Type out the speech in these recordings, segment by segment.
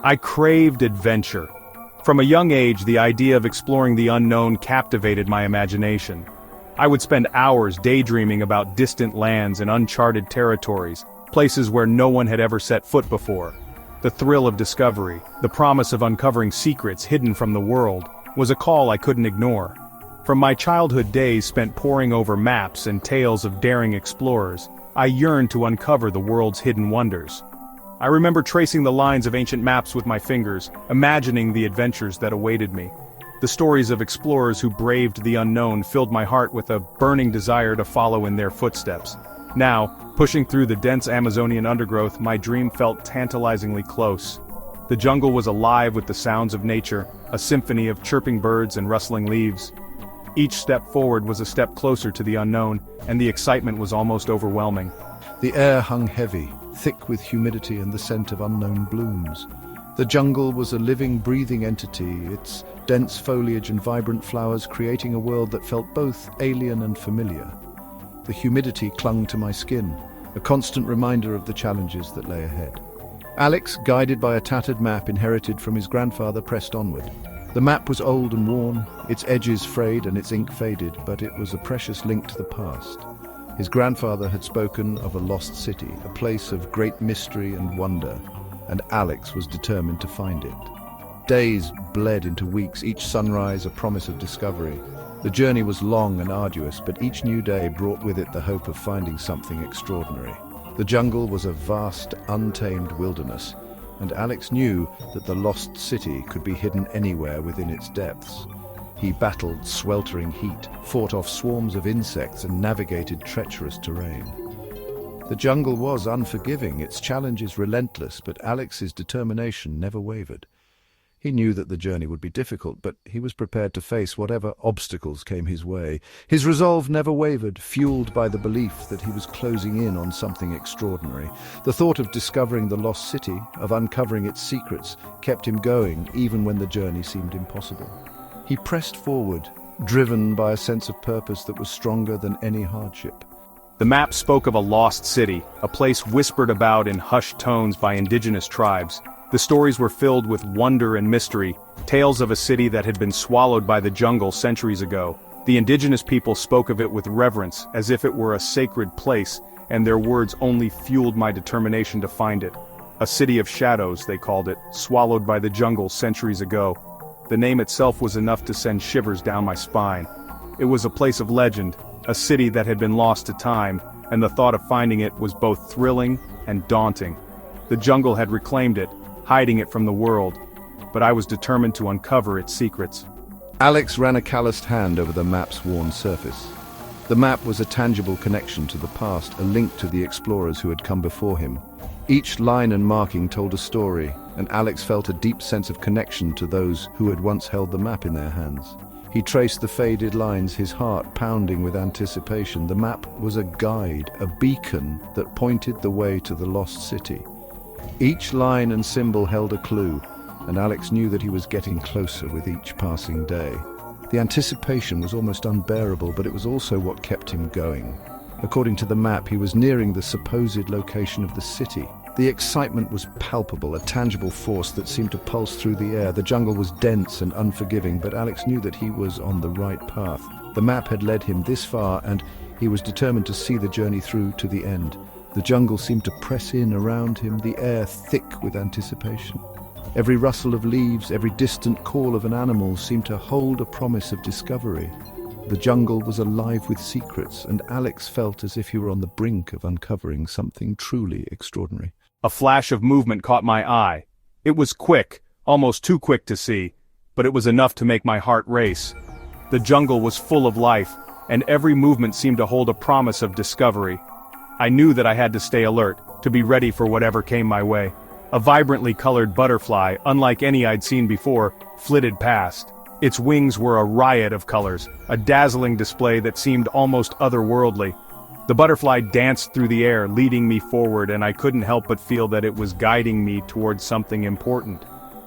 I craved adventure. From a young age, the idea of exploring the unknown captivated my imagination. I would spend hours daydreaming about distant lands and uncharted territories, places where no one had ever set foot before. The thrill of discovery, the promise of uncovering secrets hidden from the world, was a call I couldn't ignore. From my childhood days spent poring over maps and tales of daring explorers, I yearned to uncover the world's hidden wonders. I remember tracing the lines of ancient maps with my fingers, imagining the adventures that awaited me. The stories of explorers who braved the unknown filled my heart with a burning desire to follow in their footsteps. Now, pushing through the dense Amazonian undergrowth, my dream felt tantalizingly close. The jungle was alive with the sounds of nature, a symphony of chirping birds and rustling leaves. Each step forward was a step closer to the unknown, and the excitement was almost overwhelming. The air hung heavy, thick with humidity and the scent of unknown blooms. The jungle was a living, breathing entity, its dense foliage and vibrant flowers creating a world that felt both alien and familiar. The humidity clung to my skin, a constant reminder of the challenges that lay ahead. Alex, guided by a tattered map inherited from his grandfather, pressed onward. The map was old and worn, its edges frayed and its ink faded, but it was a precious link to the past. His grandfather had spoken of a lost city, a place of great mystery and wonder, and Alex was determined to find it. Days bled into weeks, each sunrise a promise of discovery. The journey was long and arduous, but each new day brought with it the hope of finding something extraordinary. The jungle was a vast, untamed wilderness, and Alex knew that the lost city could be hidden anywhere within its depths. He battled sweltering heat, fought off swarms of insects, and navigated treacherous terrain. The jungle was unforgiving, its challenges relentless, but Alex's determination never wavered. He knew that the journey would be difficult, but he was prepared to face whatever obstacles came his way. His resolve never wavered, fueled by the belief that he was closing in on something extraordinary. The thought of discovering the lost city, of uncovering its secrets, kept him going even when the journey seemed impossible. He pressed forward, driven by a sense of purpose that was stronger than any hardship. The map spoke of a lost city, a place whispered about in hushed tones by indigenous tribes. The stories were filled with wonder and mystery, tales of a city that had been swallowed by the jungle centuries ago. The indigenous people spoke of it with reverence, as if it were a sacred place, and their words only fueled my determination to find it. A city of shadows, they called it, swallowed by the jungle centuries ago. The name itself was enough to send shivers down my spine. It was a place of legend, a city that had been lost to time, and the thought of finding it was both thrilling and daunting. The jungle had reclaimed it, hiding it from the world, but I was determined to uncover its secrets. Alex ran a calloused hand over the map's worn surface. The map was a tangible connection to the past, a link to the explorers who had come before him. Each line and marking told a story, and Alex felt a deep sense of connection to those who had once held the map in their hands. He traced the faded lines, his heart pounding with anticipation. The map was a guide, a beacon that pointed the way to the lost city. Each line and symbol held a clue, and Alex knew that he was getting closer with each passing day. The anticipation was almost unbearable, but it was also what kept him going. According to the map, he was nearing the supposed location of the city. The excitement was palpable, a tangible force that seemed to pulse through the air. The jungle was dense and unforgiving, but Alex knew that he was on the right path. The map had led him this far, and he was determined to see the journey through to the end. The jungle seemed to press in around him, the air thick with anticipation. Every rustle of leaves, every distant call of an animal seemed to hold a promise of discovery. The jungle was alive with secrets, and Alex felt as if he were on the brink of uncovering something truly extraordinary. A flash of movement caught my eye. It was quick, almost too quick to see, but it was enough to make my heart race. The jungle was full of life, and every movement seemed to hold a promise of discovery. I knew that I had to stay alert, to be ready for whatever came my way. A vibrantly colored butterfly, unlike any I'd seen before, flitted past. Its wings were a riot of colors, a dazzling display that seemed almost otherworldly. The butterfly danced through the air, leading me forward, and I couldn't help but feel that it was guiding me towards something important.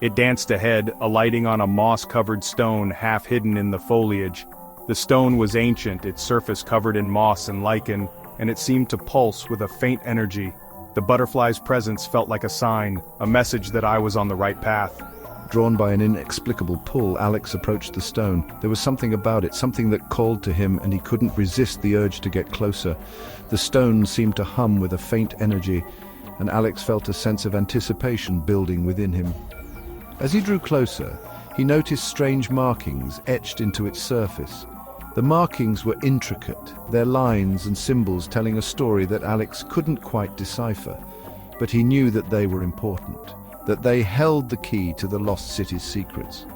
It danced ahead, alighting on a moss-covered stone half hidden in the foliage. The stone was ancient, its surface covered in moss and lichen, and it seemed to pulse with a faint energy. The butterfly's presence felt like a sign, a message that I was on the right path. Drawn by an inexplicable pull, Alex approached the stone. There was something about it, something that called to him, and he couldn't resist the urge to get closer. The stone seemed to hum with a faint energy, and Alex felt a sense of anticipation building within him. As he drew closer, he noticed strange markings etched into its surface. The markings were intricate, their lines and symbols telling a story that Alex couldn't quite decipher, but he knew that they were important, that they held the key to the lost city's secrets.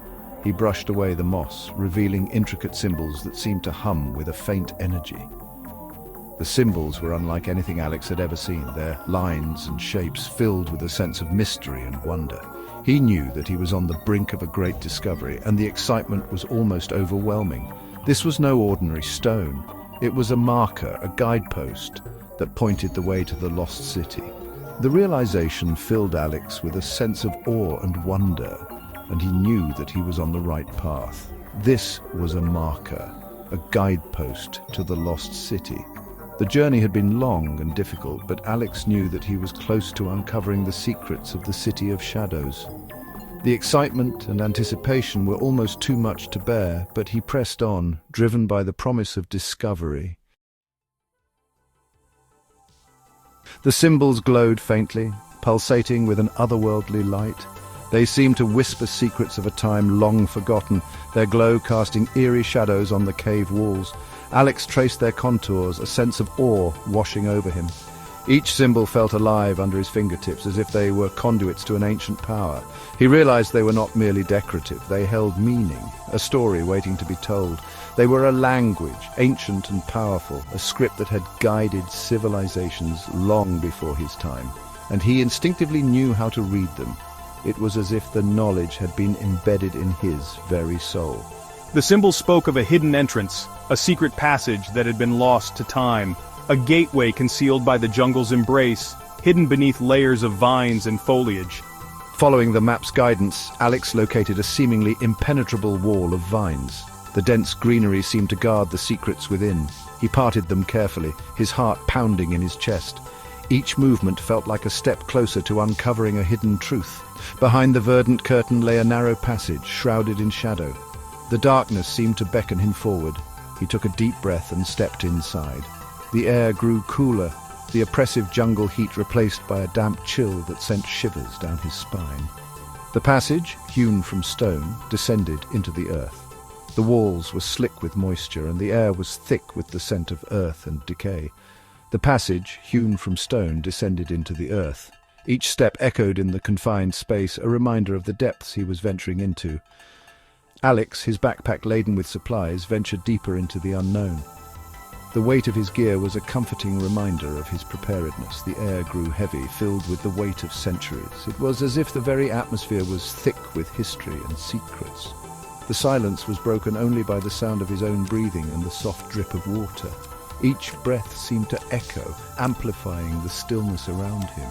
He brushed away the moss, revealing intricate symbols that seemed to hum with a faint energy. The symbols were unlike anything Alex had ever seen, their lines and shapes filled with a sense of mystery and wonder. He knew that he was on the brink of a great discovery, and the excitement was almost overwhelming. This was no ordinary stone. It was a marker, a guidepost, that pointed the way to the lost city. The realization filled Alex with a sense of awe and wonder, and he knew that he was on the right path. This was a marker, a guidepost to the lost city. The journey had been long and difficult, but Alex knew that he was close to uncovering the secrets of the City of Shadows. The excitement and anticipation were almost too much to bear, but he pressed on, driven by the promise of discovery. The symbols glowed faintly, pulsating with an otherworldly light. They seemed to whisper secrets of a time long forgotten, their glow casting eerie shadows on the cave walls. Alex traced their contours, a sense of awe washing over him. Each symbol felt alive under his fingertips, as if they were conduits to an ancient power. He realized they were not merely decorative, they held meaning, a story waiting to be told. They were a language, ancient and powerful, a script that had guided civilizations long before his time, and he instinctively knew how to read them. It was as if the knowledge had been embedded in his very soul. The symbols spoke of a hidden entrance, a secret passage that had been lost to time, a gateway concealed by the jungle's embrace, hidden beneath layers of vines and foliage. Following the map's guidance, Alex located a seemingly impenetrable wall of vines. The dense greenery seemed to guard the secrets within. He parted them carefully, his heart pounding in his chest. Each movement felt like a step closer to uncovering a hidden truth. Behind the verdant curtain lay a narrow passage, shrouded in shadow. The darkness seemed to beckon him forward. He took a deep breath and stepped inside. The air grew cooler, the oppressive jungle heat replaced by a damp chill that sent shivers down his spine. The passage, hewn from stone, descended into the earth. The walls were slick with moisture, and the air was thick with the scent of earth and decay. The passage, hewn from stone, descended into the earth. Each step echoed in the confined space, a reminder of the depths he was venturing into. Alex, his backpack laden with supplies, ventured deeper into the unknown. The weight of his gear was a comforting reminder of his preparedness. The air grew heavy, filled with the weight of centuries. It was as if the very atmosphere was thick with history and secrets. The silence was broken only by the sound of his own breathing and the soft drip of water. Each breath seemed to echo, amplifying the stillness around him.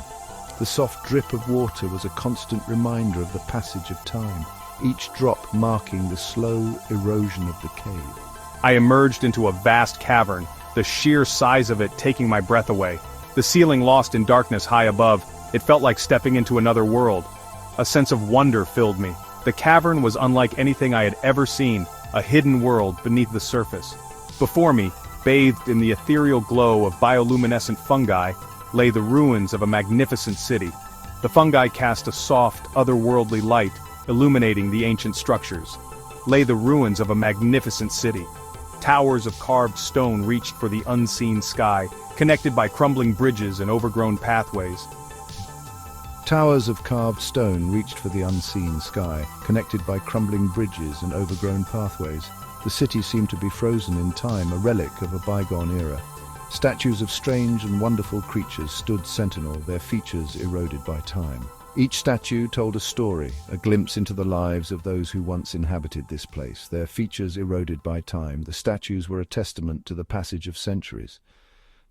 The soft drip of water was a constant reminder of the passage of time, each drop marking the slow erosion of the cave. I emerged into a vast cavern, the sheer size of it taking my breath away. The ceiling lost in darkness high above, it felt like stepping into another world. A sense of wonder filled me. The cavern was unlike anything I had ever seen, a hidden world beneath the surface. Before me, bathed in the ethereal glow of bioluminescent fungi, lay the ruins of a magnificent city. The fungi cast a soft, otherworldly light, illuminating the ancient structures. Lay the ruins of a magnificent city. Towers of carved stone reached for the unseen sky, connected by crumbling bridges and overgrown pathways. Towers of carved stone reached for the unseen sky, connected by crumbling bridges and overgrown pathways. The city seemed to be frozen in time, a relic of a bygone era. Statues of strange and wonderful creatures stood sentinel, their features eroded by time. Each statue told a story, a glimpse into the lives of those who once inhabited this place. Their features eroded by time, the statues were a testament to the passage of centuries.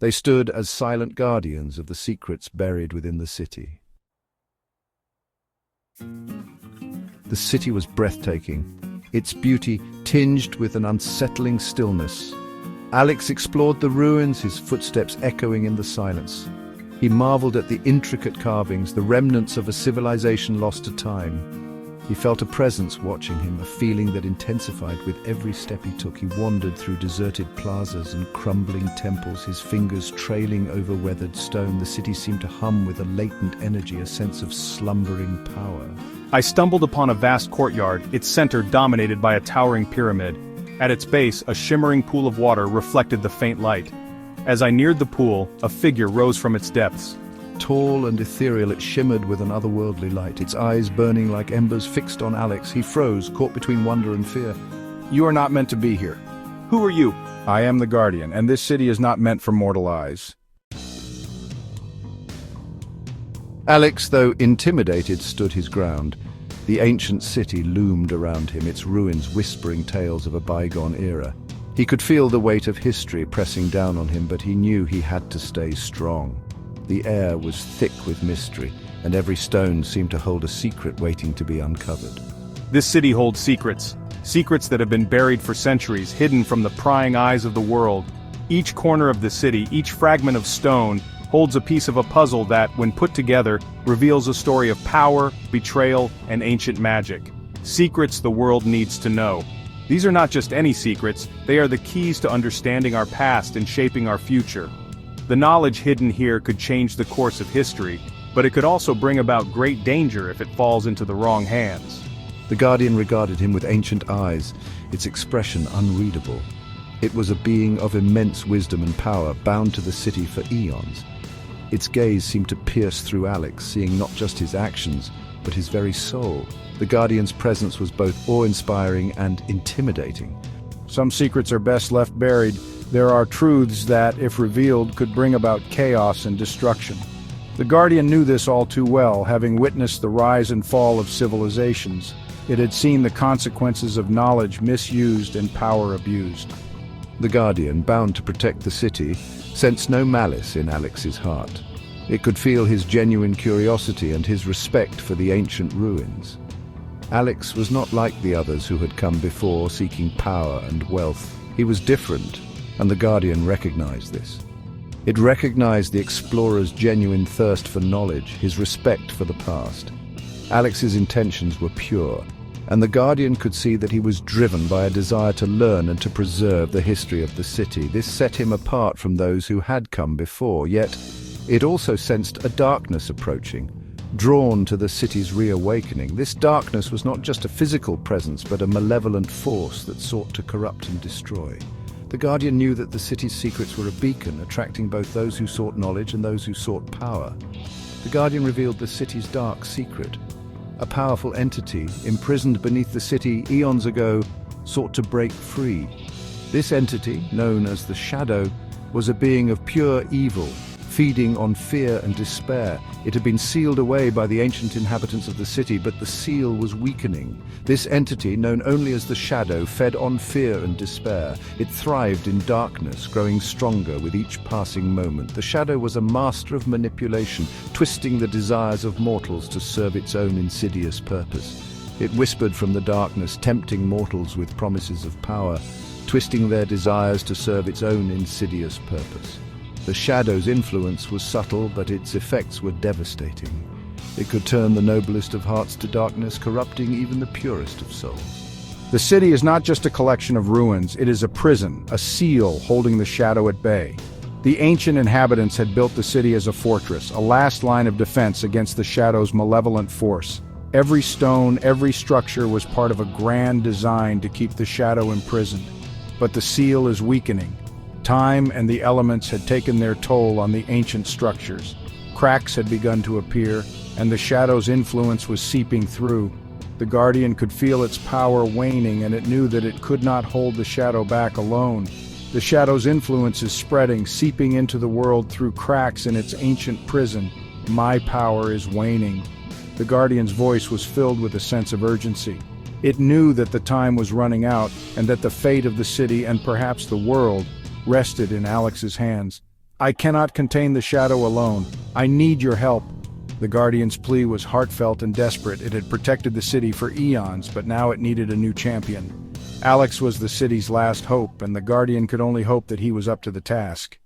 They stood as silent guardians of the secrets buried within the city. The city was breathtaking, its beauty tinged with an unsettling stillness. Alex explored the ruins, his footsteps echoing in the silence. He marveled at the intricate carvings, the remnants of a civilization lost to time. He felt a presence watching him, a feeling that intensified with every step he took. He wandered through deserted plazas and crumbling temples, his fingers trailing over weathered stone. The city seemed to hum with a latent energy, a sense of slumbering power. I stumbled upon a vast courtyard, its center dominated by a towering pyramid. At its base, a shimmering pool of water reflected the faint light. As I neared the pool, a figure rose from its depths. Tall and ethereal, it shimmered with an otherworldly light, its eyes burning like embers fixed on Alex. He froze, caught between wonder and fear. You are not meant to be here. Who are you? I am the Guardian, and this city is not meant for mortal eyes. Alex, though intimidated, stood his ground. The ancient city loomed around him, its ruins whispering tales of a bygone era. He could feel the weight of history pressing down on him, but he knew he had to stay strong. The air was thick with mystery, and every stone seemed to hold a secret waiting to be uncovered. This city holds secrets. Secrets that have been buried for centuries, hidden from the prying eyes of the world. Each corner of the city, each fragment of stone, holds a piece of a puzzle that, when put together, reveals a story of power, betrayal, and ancient magic. Secrets the world needs to know. These are not just any secrets, they are the keys to understanding our past and shaping our future. The knowledge hidden here could change the course of history, but it could also bring about great danger if it falls into the wrong hands. The Guardian regarded him with ancient eyes, its expression unreadable. It was a being of immense wisdom and power, bound to the city for eons. Its gaze seemed to pierce through Alex, seeing not just his actions, but his very soul. The Guardian's presence was both awe-inspiring and intimidating. Some secrets are best left buried. There are truths that, if revealed, could bring about chaos and destruction. The Guardian knew this all too well, having witnessed the rise and fall of civilizations. It had seen the consequences of knowledge misused and power abused. The Guardian, bound to protect the city, sensed no malice in Alex's heart. It could feel his genuine curiosity and his respect for the ancient ruins. Alex was not like the others who had come before, seeking power and wealth. He was different, and the Guardian recognized this. It recognized the explorer's genuine thirst for knowledge, his respect for the past. Alex's intentions were pure, and the Guardian could see that he was driven by a desire to learn and to preserve the history of the city. This set him apart from those who had come before, yet it also sensed a darkness approaching, drawn to the city's reawakening. This darkness was not just a physical presence, but a malevolent force that sought to corrupt and destroy. The Guardian knew that the city's secrets were a beacon, attracting both those who sought knowledge and those who sought power. The Guardian revealed the city's dark secret. A powerful entity, imprisoned beneath the city eons ago, sought to break free. This entity, known as the Shadow, was a being of pure evil, feeding on fear and despair. It had been sealed away by the ancient inhabitants of the city, but the seal was weakening. This entity, known only as the Shadow, fed on fear and despair. It thrived in darkness, growing stronger with each passing moment. The Shadow was a master of manipulation, twisting the desires of mortals to serve its own insidious purpose. It whispered from the darkness, tempting mortals with promises of power, twisting their desires to serve its own insidious purpose. The Shadow's influence was subtle, but its effects were devastating. It could turn the noblest of hearts to darkness, corrupting even the purest of souls. The city is not just a collection of ruins, it is a prison, a seal holding the Shadow at bay. The ancient inhabitants had built the city as a fortress, a last line of defense against the Shadow's malevolent force. Every stone, every structure was part of a grand design to keep the Shadow imprisoned. But the seal is weakening. Time and the elements had taken their toll on the ancient structures. Cracks had begun to appear, and the Shadow's influence was seeping through. The Guardian could feel its power waning, and it knew that it could not hold the Shadow back alone. The Shadow's influence is spreading, seeping into the world through cracks in its ancient prison. My power is waning. The Guardian's voice was filled with a sense of urgency. It knew that the time was running out, and that the fate of the city and perhaps the world rested in Alex's hands. I cannot contain the Shadow alone. I need your help. The Guardian's plea was heartfelt and desperate. It had protected the city for eons, but now it needed a new champion. Alex was the city's last hope, and the Guardian could only hope that he was up to the task.